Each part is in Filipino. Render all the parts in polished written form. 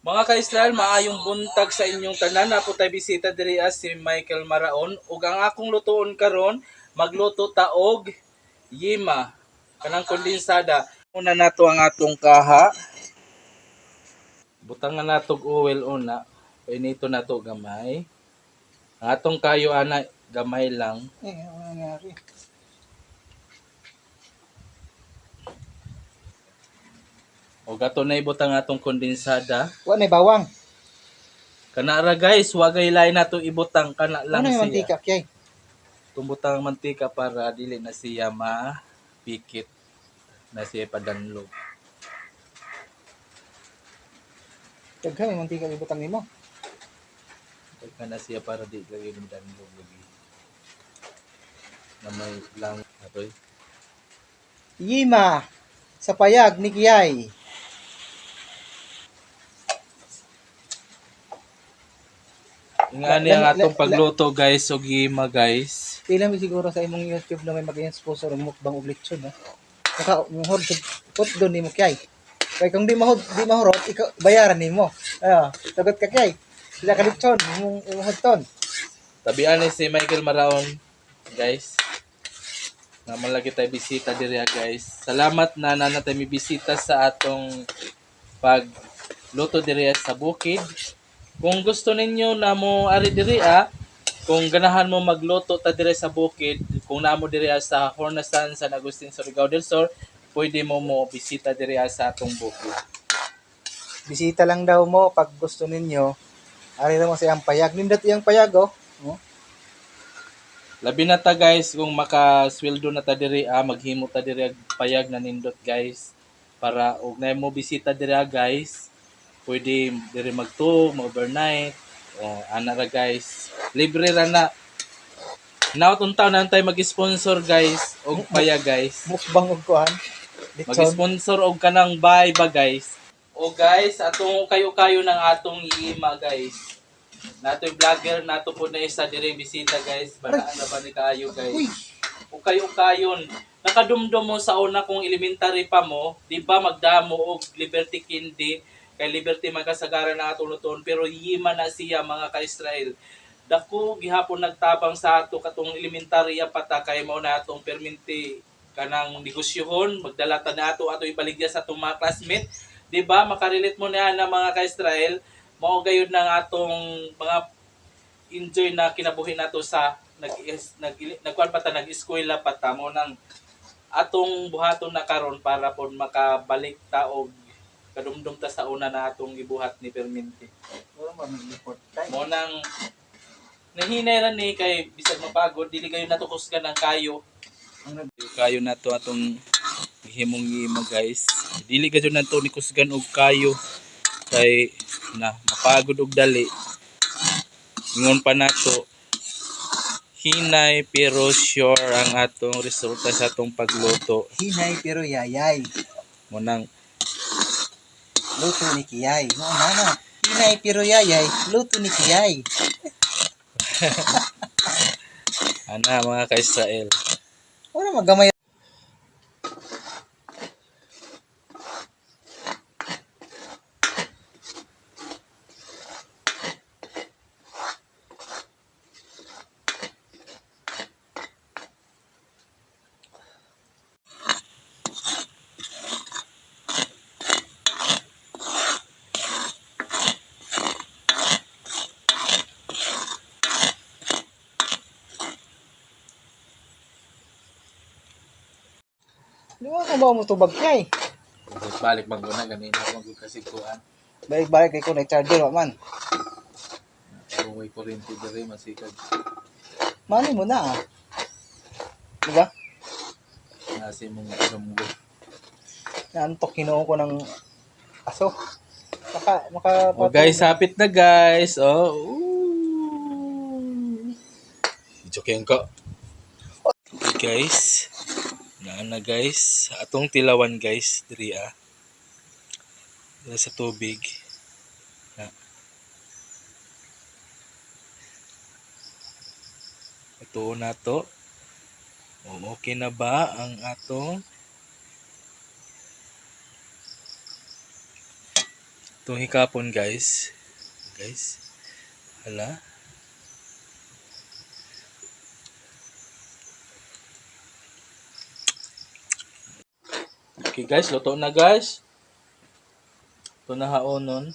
Mga ka-Israel, maayong buntag sa inyong tanan. Napo tay bisita diri si Michael Maraon ug ang akong lutoon karon magluto ta og yima kanang kondensada. Una nato ang atong kaha. Butangan nato og oil una. Painito nato gamay. Ang atong kayo ana gamay lang. Ano nangyari? O gato na ibutang atong kondensada. Wala na bawang. Kana ra guys, wagay lain nato ibutang kana lang Ano yung siya. mantika, Kyay? Tumbutang mantika para dili na siya mapikit na siya padanlog. Daghan yung mantika ibutang nimo. Pagka na siya para di lagi mo danlog lagi. Na may lang atoy. Yima sa payag ni Kyay. Ingani ang atong pagluto guys og yima guys. Pila mi siguro sa imong YouTube na may mag-sponsor ng mukbang og lechon, ha? Naka muhod put doon nimo, Kyay. Kaya kung di mahurot, ikaw bayaran nimo. Sagot ka, Kyay. Sila ka lechon, imong ton. Tabian ni si Michael Maraon guys. Na malagi tay bisita diri guys. Salamat na nanatay mi bisita sa atong pagluto diri sa bukid. Kung gusto ninyo na mo ari diri kung ganahan mo magluto ta dire sa bukid, kung naamo diri sa Hornasan San Agustin Surigao del Sur, pwede mo bisita diri sa atong bukid. Bisita lang daw mo pag gusto ninyo. Ari na mo sa iyang payag. Nindot iyang payag, oh. Labi na ta guys kung makasweldo na ta diri maghimo ta diri payag na nindot guys para og na mo bisita diri guys. Pwede diri magtuog, overnight. Ana ra guys. Libre ra na. Naotong taon na tayo mag-sponsor guys og payag guys. Mukbang og kuhan. Mag-sponsor og kanang buy ba guys. O guys, atong kayo-kayo ng atong yima guys. Nato'y vlogger, nato po na isa dire bisita guys. Banaan na ba ni kayo guys? O kayo-kayon. Nakadumdum mo sa una kong elementary pa mo, di ba magdamo og Liberty Candy, kay Liberty magkasagaran na atong luton, pero yima na siya mga ka-Israel. Dako gihapon nagtabang sa ato katong elementarya pata kay mao na atong perminti kanang negosyohon, magdala ta na ato ibaligya sa atong mga classmate. Di ba makarelate mo na mga ka-Israel, mao gayud ng atong mga enjoy na kinabuhi nato sa nagkuan pa ta nag-eskwela pa ta mo nang atong buhaton na karon para pod makabalik ta og kadumdum ta sa una na atong gibuhat ni Perminti. Mo nang nahinay ra ni kay bisag mapagod dili kayo natukusgan ng kayo. Kayo nato atong himong yima guys. Dili ka jud nato ni kusgan og kayo kay na mapagod og dali. Ingon pa nato hinay pero sure ang atong resulta sa atong pagluto. Hinay pero yayay. Mo nang Luto ni Kyay. No, nana. Hinay pero yayay. Luto ni Kyay. ana mga ka-Israel. Wala magamay. Di ba kung ba mo tubag, Kyay? Balik maguna ganina magud kasi kuan. Balik-balik kay ko nag-charger wa man. Kung may kuryente diri masikag. Mali mo na, ah. Diba? Nasi mong dumgo. Naantok kinuha ko ng aso. Oh guys, hapit na guys. Oh. Joking ko. Okay guys. Na guys, atong tilawan guys diri diri sa tubig. Ito na to. Okay na ba ang atong Itong hikapon guys. Guys. Hala. Okay guys, luto na guys. Ito na haonon.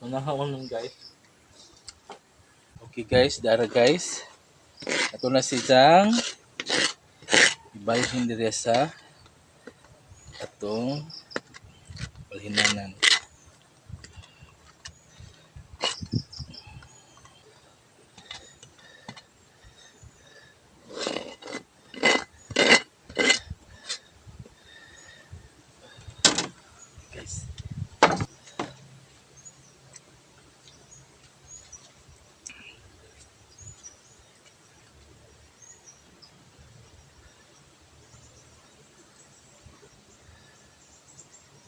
Ito na haonon guys. Okay guys, dara guys. Ito na si Jang. Ibalhin dire sa atong balhinanan. Guys.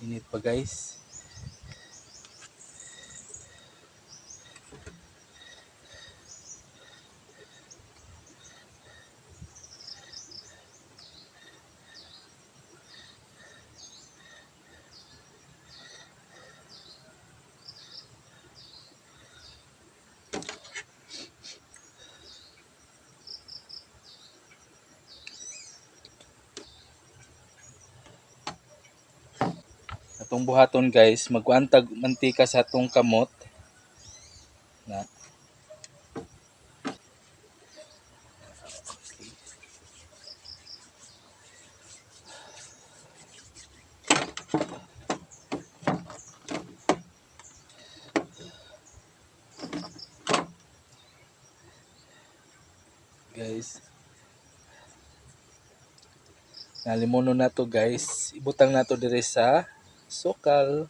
Init pa guys. Atong buhaton guys, magkuantag mantika sa atong kamot. Na. Guys. Nalimono na to guys. Ibutang na to dire sa sukal.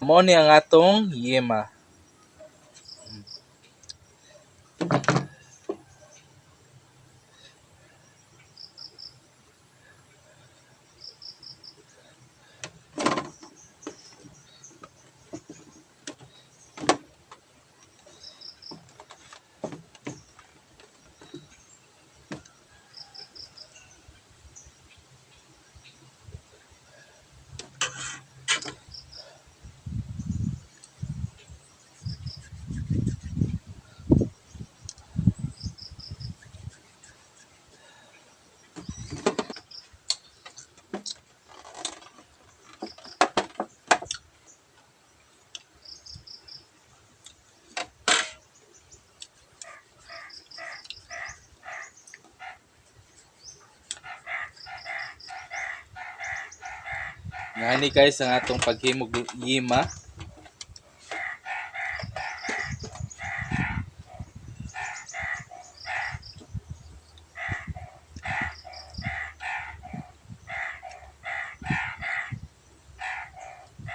Mo ni ang atong yema. Ngani guys ang atong paghimog yema.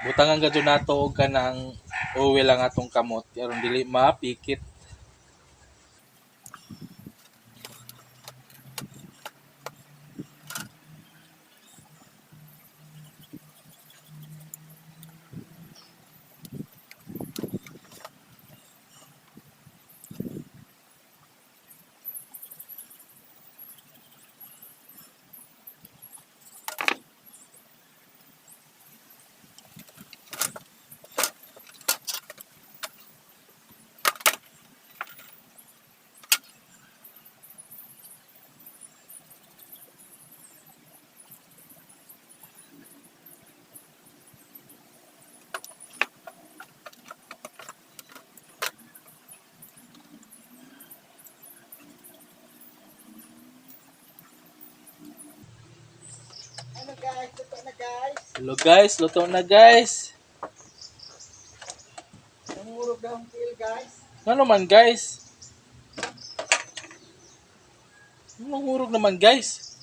Butangan gadyo nato og kanang oil ang atong kamot aron dili mapikit. Ano guys, luto na guys. Hello guys, luto na guys. Namurog na ang peel guys. Ano man guys? Mahurog naman guys.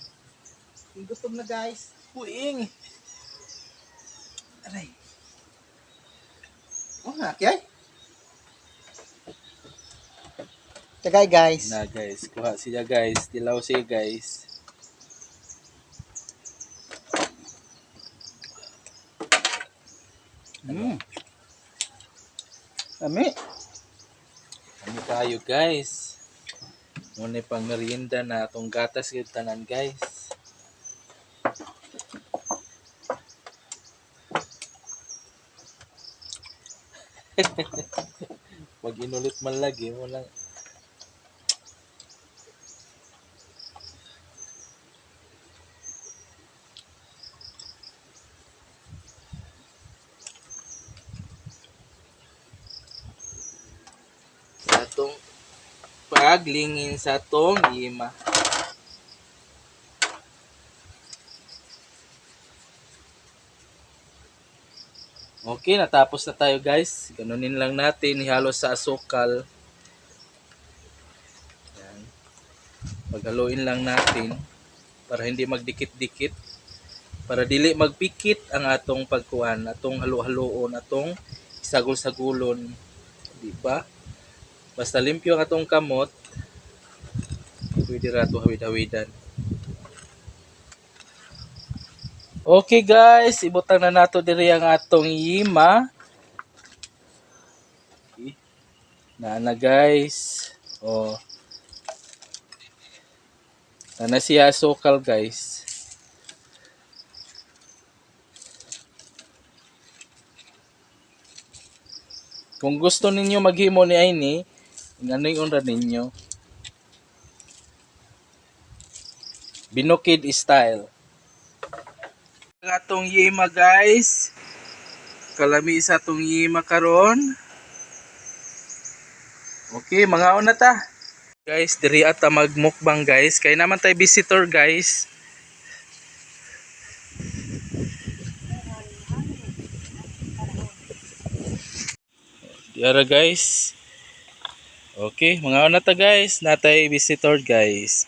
Gutom na guys. Puing. Aray. Oh nga, kaya. Tagay guys. Na guys, kuha siya guys. Tilaw siya guys. Ami. Ano kayo guys. Muna pang merienda na atong gatas yung tanan guys. Pag inulit man lagi mo lang. Sa atong paglingin sa atong ima. Okay, natapos na tayo guys. Ganunin lang natin, ihalo sa asukal. Yan. Paghaluin lang natin para hindi magdikit-dikit. Para dili magpikit ang atong pagkuan, atong halo-haloon, atong sagol-sagulon. Di ba? Basta limpyo ang atong kamot, pwede rato hawid-hawidan. Okay guys, ibutang na nato diri ang atong yima. Na guys. Oh. Na siya sukal guys. Kung gusto ninyo maghimo ni Aini, ano yung unra ninyo? Binukid style. Ang atong yima guys. Kalami sa atong yima karon. Okay, mga una ta. Guys, diri ata magmukbang guys. Kay naman tay visitor guys. Diara guys. Okay, mga una ta guys. Natay visitor guys.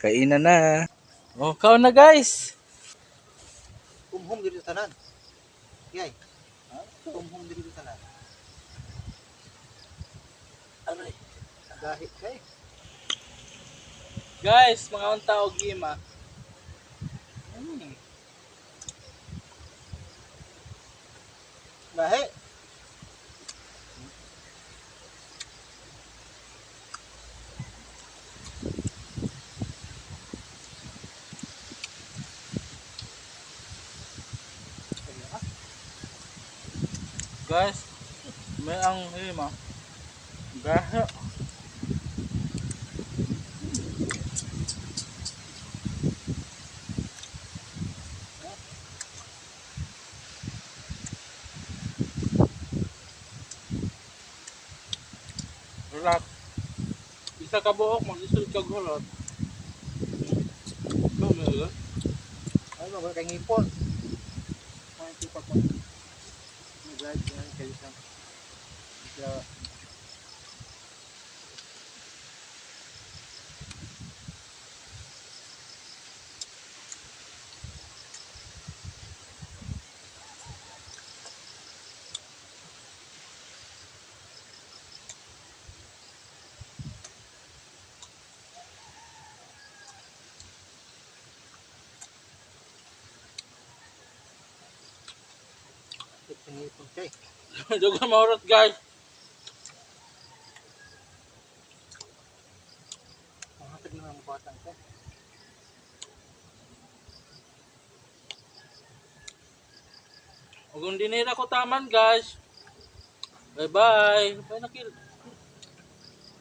Kainan na. Oh, kaon na guys. Kumhom diri sa tanan. Kay. Kumhom diri sa tanan. Aray. Dahil kay. Guys, mga unta og yima. Dahil. Guys, may ang yima. Gahe. Rap. Isa ka buok, mag-isul ka gulot. Ito, meron. Ay mo kay ngipon. Ay tipa ko. Nag-guide yan kay isang. Ngipon kay. Dugo maurot guys. Mahatag na ang batang kay. Kung dinira ko taman guys. Bye bye. Bye nakil.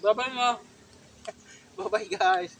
Bye bye nga. Bye bye guys.